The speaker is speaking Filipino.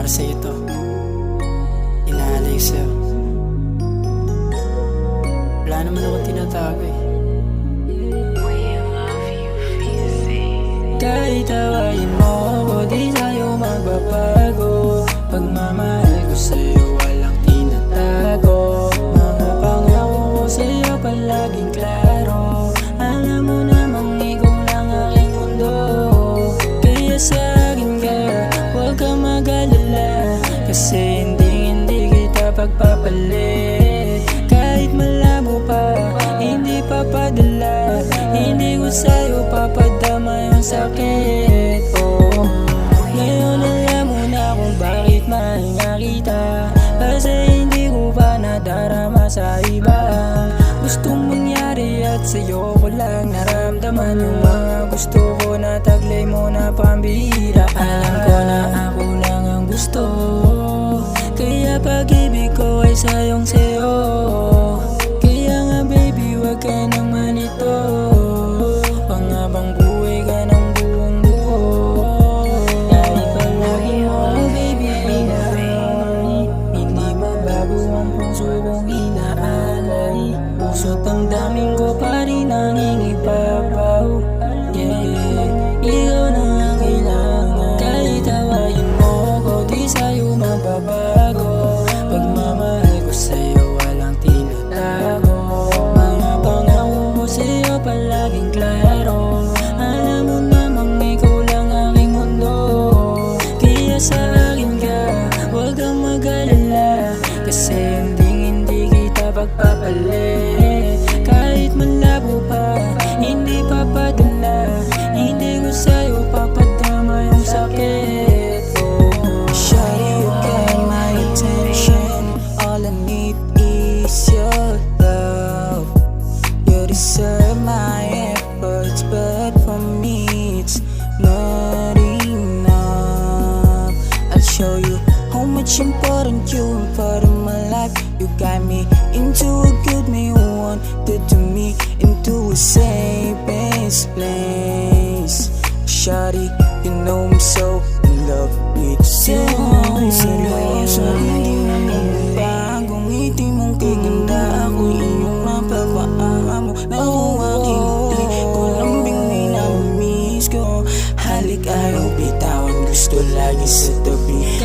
Para sa'yo to, inaalay sa'yo. Wala naman akong tinatago eh. Kahit tawain mo ako, di sa'yo magbabago. Pagmamahal ko sa'yo, walang tinatago. Mga pangako ko sa'yo, palaging klaro. Alam mo namang ikaw lang aking mundo. Kaya sa'kin ka, huwag kang mag-alala. Kasi hindi kita pagpapalit. Kahit malabo pa, hindi papadala. Hindi ko sa'yo papadama yung sakit. Oh, ngayon alam mo na kung bakit mahal nga kita. Kasi hindi ko pa nadarama sa iba. Gustong mangyari at sa'yo ko lang naramdaman. Yung mga gusto ko na taglay mo na pambihira. Alam ko na ako lang ang gusto. Kaya pag-ibig ko ay sayong sa'yo. Kaya nga baby, wag ka nang manito. Pangabang buhay ka ng buong buo. Kahit palagi mo baby pinahal, hindi mabago ang puso kong inaalay. Puso't ang daming ko pa rin nangingibabaw. Yeah, ikaw na ang kailangan. Kahit tawain mo ko, di sa'yo mababago. Pagmamahal ko sa'yo, walang tinatago. Mga pangako ko sa'yo, palaging klaro. Alam mo namang ikaw lang aking mundo. Kaya sa akin ka, huwag kang mag-alala. Kasi hindi kita pagpapalit. Kahit malabo pa, hindi papadala. Hindi ko sa'yo papadama yung sakit. Oh, shawty, you got my attention. All I need is your love. You deserve my efforts, but for me it's not enough. I'll show you how much important you are part of my life. You got me into a good me, wanted to me into a safe place. Shawty, you know I'm so in love with you. Seryoso, hindi mo magpapagong ngiti mong kaganda. Ako iyong mapapaamo. Ako aking tuloy ko lambing minamiss ko. Halik ayaw bitawan, gusto lagi sa tabi.